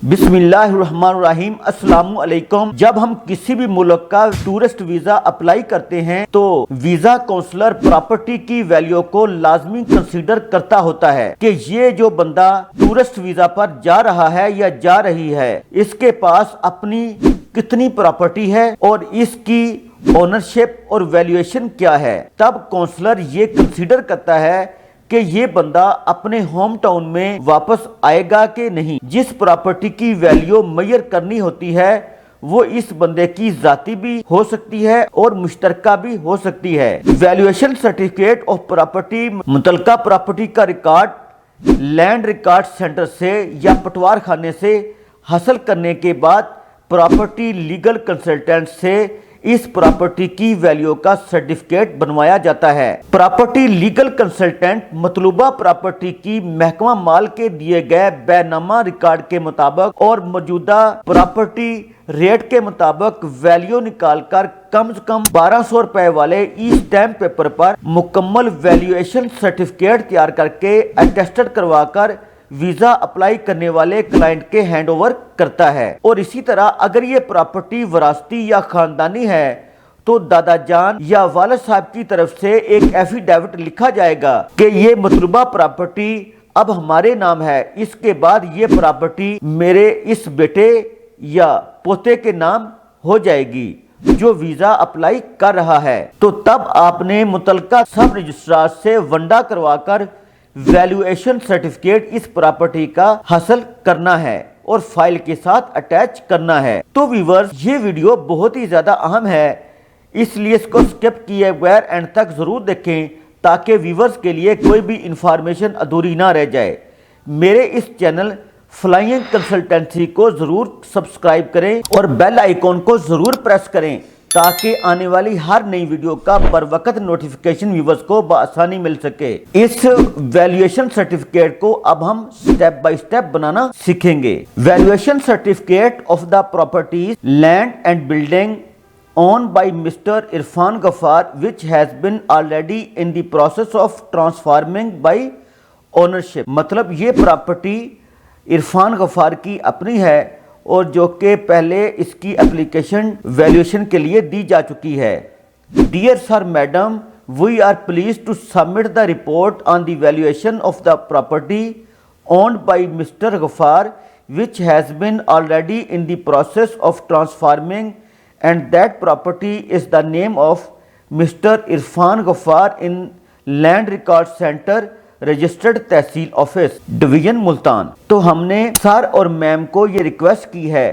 बिस्मिल्लाहिर्रहमानिर्रहीम। अस्सलाम अलैकुम। जब हम किसी भी मुल्क का टूरिस्ट वीजा अप्लाई करते हैं तो वीजा काउंसलर प्रॉपर्टी की वैल्यू को लाजमी कंसीडर करता होता है कि ये जो बंदा टूरिस्ट वीजा पर जा रहा है या जा रही है, इसके पास अपनी कितनी प्रॉपर्टी है और इसकी ओनरशिप और वैल्यूएशन क्या है। तब काउंसलर ये कंसीडर करता है कि ये बंदा अपने होम टाउन में वापस आएगा कि नहीं। जिस प्रॉपर्टी की वैल्यू मेजर करनी होती है वो इस बंदे की जाती भी हो सकती है और मुश्तरका भी हो सकती है। वैल्यूएशन सर्टिफिकेट ऑफ प्रॉपर्टी मुतलका प्रॉपर्टी का रिकॉर्ड लैंड रिकॉर्ड सेंटर से या पटवार खाने से हासिल करने के बाद प्रॉपर्टी लीगल कंसल्टेंट से इस प्रॉपर्टी की वैल्यू का सर्टिफिकेट बनवाया जाता है। प्रॉपर्टी लीगल कंसल्टेंट मतलूबा प्रॉपर्टी की महकमा माल के दिए गए बैनामा रिकॉर्ड के मुताबिक और मौजूदा प्रॉपर्टी रेट के मुताबिक वैल्यू निकालकर कम से कम 1200 रुपए वाले ई स्टैम्प पेपर पर मुकम्मल वैल्यूएशन सर्टिफिकेट तैयार करके अटेस्टेड करवाकर वीजा अप्लाई करने वाले क्लाइंट के हैंड ओवर करता है। और इसी तरह अगर ये प्रॉपर्टी विरासती या खानदानी है तो दादा जान या वालिद साहब की तरफ से एक एफिडेविट लिखा जाएगा कि ये मतलूबा प्रॉपर्टी अब हमारे नाम है, इसके बाद ये प्रॉपर्टी मेरे इस बेटे या पोते के नाम हो जाएगी जो वीजा अप्लाई कर रहा है। तो तब आपने मुतलका सब रजिस्ट्रार से वंडा करवाकर वैल्यूएशन सर्टिफिकेट इस प्रॉपर्टी का हासिल करना है और फाइल के साथ अटैच करना है। तो व्यूअर्स, ये वीडियो बहुत ही ज्यादा अहम है, इसलिए इसको स्किप किए बगैर एंड तक जरूर देखें ताकि व्यूअर्स के लिए कोई भी इंफॉर्मेशन अधूरी ना रह जाए। मेरे इस चैनल फ्लाइंग कंसल्टेंसी को जरूर सब्सक्राइब करें और बेल आइकॉन को जरूर प्रेस करें ताकि आने वाली हर नई वीडियो का बर वक्त नोटिफिकेशन व्यूअर्स को बआसानी मिल सके। इस वैल्यूएशन सर्टिफिकेट को अब हम स्टेप बाय स्टेप बनाना सीखेंगे। Valuation certificate of the properties land and building owned by Mr. Irfan Ghaffar which has been already in the process of transforming by ownership। मतलब ये property Irfan Gaffar की अपनी है और जो कि पहले इसकी एप्लीकेशन वैल्यूएशन के लिए दी जा चुकी है। Dear sir madam, we are please to submit the report on the valuation of the property owned by mister Gaffar which has been already in the process of transforming and that property is the name of Mr. Irfan Ghaffar in Land Record Center registered tehsil office division Multan. तो हमने sir और ma'am को ये request की है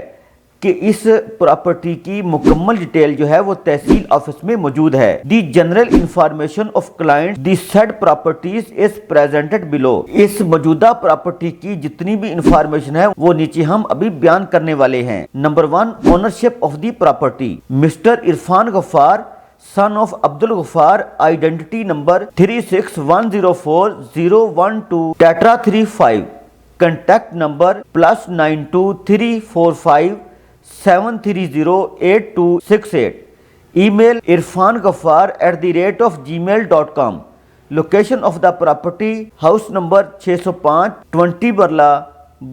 कि इस property की मुकम्मल डिटेल जो है वो तहसील ऑफिस में मौजूद है। The general information of client the said properties is presented below. इस मौजूदा प्रॉपर्टी की जितनी भी इंफॉर्मेशन है वो नीचे हम अभी बयान करने वाले हैं। Number 1, ownership of the property mister Irfan Gaffar son of Abdul Ghaffar, identity number 361040112 Tetra 35, contact number +923457308268, email irfanghaffar@gmail.com, location of the property house number 605 20 Barla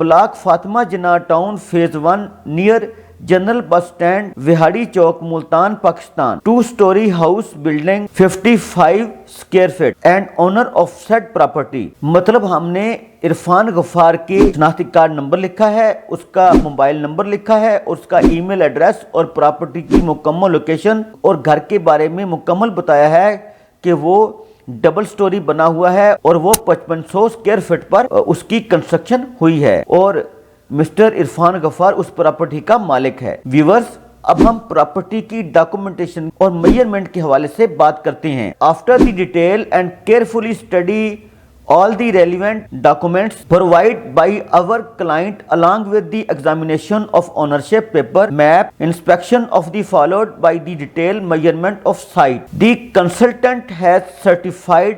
block Fatima Jinnah town phase 1 near general bus stand Vehari Chowk Multan Pakistan. 2-story house building 55 square feet and owner of said property. मतलब हमने इरफान गफ्फार के शनाख्ती card number लिखा है, उसका mobile number लिखा है, उसका email address और प्रॉपर्टी की मुकम्मल लोकेशन और घर के बारे में मुकम्मल बताया है कि वो डबल स्टोरी बना हुआ है और वो 5500 स्क्वायर फीट पर उसकी कंस्ट्रक्शन हुई है और मिस्टर इरफान गफ्फार उस प्रॉपर्टी का मालिक है। व्यूअर्स, अब हम प्रॉपर्टी की डॉक्यूमेंटेशन और मेजरमेंट के हवाले से बात करते हैं। After the detail and carefully study all the relevant documents provide by our client along with the examination of ownership paper map inspection of the followed by the detail measurement of site the consultant has certified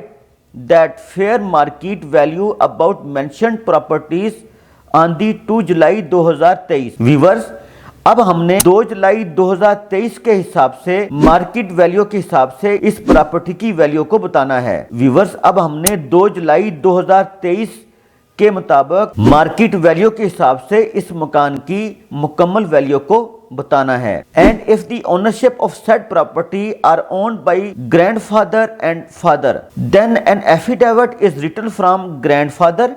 that fair market value about mentioned properties on the 2 July 2023। Viewers, अब हमने 2 July 2023 के हिसाब से market value के हिसाब से इस property की वैल्यू को बताना है। व्यूअर्स, अब हमने 2 जुलाई 2023 کے مطابق مارکیٹ ویلیو کے حساب سے اس مکان کی مکمل ویلیو کو بتانا ہے. And if the ownership of said property are owned by grandfather and father, then an affidavit is written from grandfather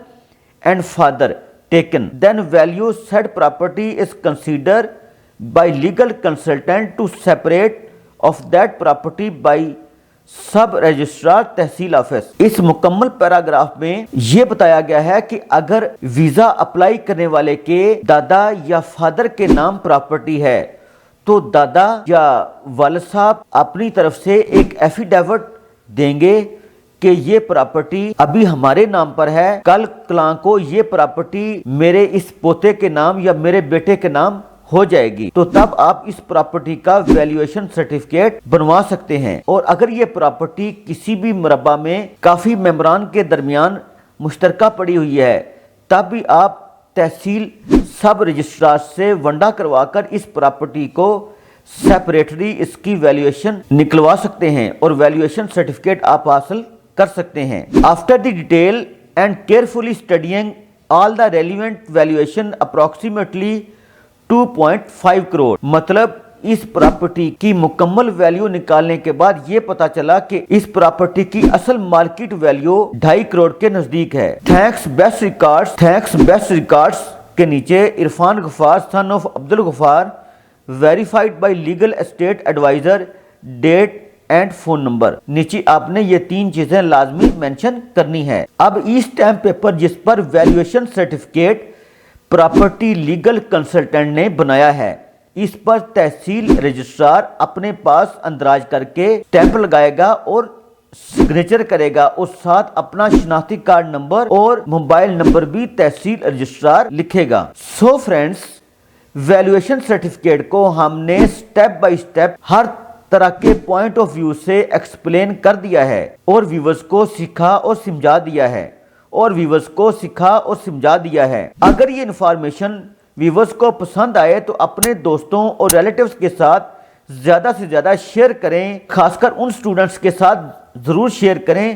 and father taken. Then value said property is considered by legal consultant to separate of that property by sub registrar tehsil office. اس مکمل paragraph میں یہ بتایا گیا ہے کہ اگر visa apply کرنے والے کے دادا یا فادر کے نام پراپرٹی ہے تو دادا یا والد صاحب اپنی طرف سے ایک ایفیڈیوٹ دیں گے کہ یہ پراپرٹی ابھی ہمارے نام پر ہے، کل کلاں کو یہ پراپرٹی میرے اس پوتے کے نام یا میرے بیٹے کے نام ہو جائے گی، تو تب آپ اس پراپرٹی کا ویلیویشن سرٹیفکیٹ بنوا سکتے ہیں. اور اگر یہ پراپرٹی کسی بھی مربع میں کافی ممبران کے درمیان مشترکہ پڑی ہوئی ہے تب بھی آپ تحصیل سب رجسٹرار سے ونڈا کروا کر اس پراپرٹی کو سیپریٹلی اس کی ویلیویشن نکلوا سکتے ہیں اور ویلیویشن سرٹیفکیٹ آپ حاصل کر سکتے ہیں. After the detail and carefully studying all the relevant valuation approximately 2.5 crore, مطلب اس پراپرٹی کی مکمل ویلیو نکالنے کے بعد یہ پتا چلا کہ اس پراپرٹی کی اصل مارکیٹ ویلیو 2.5 کروڑ کے نزدیک ہے. تھینکس بیسٹ ریکارڈز کے نیچے عرفان غفار son of Abdul Ghaffar verified by legal estate advisor, date and phone number. نیچے آپ نے یہ 3 چیزیں لازمی مینشن کرنی ہے. اب ای اسٹیمپ پیپر جس پر valuation certificate property legal consultant نے بنایا ہے، اس پر تحصیل رجسٹرار اپنے پاس اندراج کر کے اسٹیمپ لگائے گا اور سگنیچر کرے گا اور ساتھ اپنا شناختی کارڈ نمبر اور موبائل نمبر بھی تحصیل رجسٹرار لکھے گا. سو فرینڈز، ویلیویشن سرٹیفکیٹ کو ہم نے سٹیپ بائی سٹیپ ہر طرح کے پوائنٹ آف ویو سے ایکسپلین کر دیا ہے اور ویورز کو سکھا اور سمجھا دیا ہے. اگر یہ انفارمیشن ویورز کو پسند آئے تو اپنے دوستوں اور ریلیٹیوز کے ساتھ زیادہ سے زیادہ شیئر کریں، خاص کر ان سٹوڈنٹس کے ساتھ ضرور شیئر کریں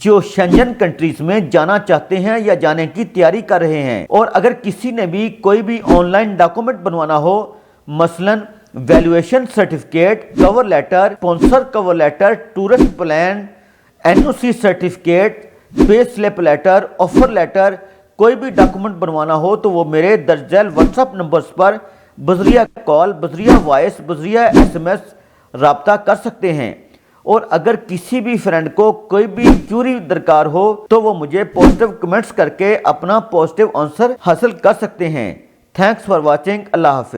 جو شنجن کنٹریز میں جانا چاہتے ہیں یا جانے کی تیاری کر رہے ہیں. اور اگر کسی نے بھی کوئی بھی آن لائن ڈاکومنٹ بنوانا ہو، مثلا valuation certificate, cover letter, sponsor cover letter, tourist plan, NOC certificate, pay slip letter, offer letter, کوئی بھی ڈاکومنٹ بنوانا ہو تو وہ میرے درج ذیل واٹس ایپ نمبرز پر بذریعہ کال، بذریعہ وائس، بذریعہ SMS رابطہ کر سکتے ہیں. اور اگر کسی بھی فرینڈ کو کوئی بھی کیوری درکار ہو تو وہ مجھے پازیٹیو کمنٹس کر کے اپنا پازیٹیو آنسر حاصل کر سکتے ہیں. Thanks for watching. اللہ حافظ.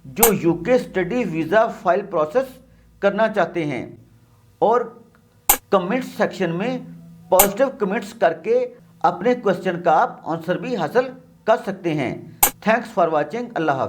जो UK study visa file process करना चाहते हैं, और कमेंट्स सेक्शन में पॉजिटिव कमेंट्स करके अपने क्वेश्चन का आप आंसर भी हासिल कर सकते हैं। Thanks for watching. अल्लाह हाफ़िज़।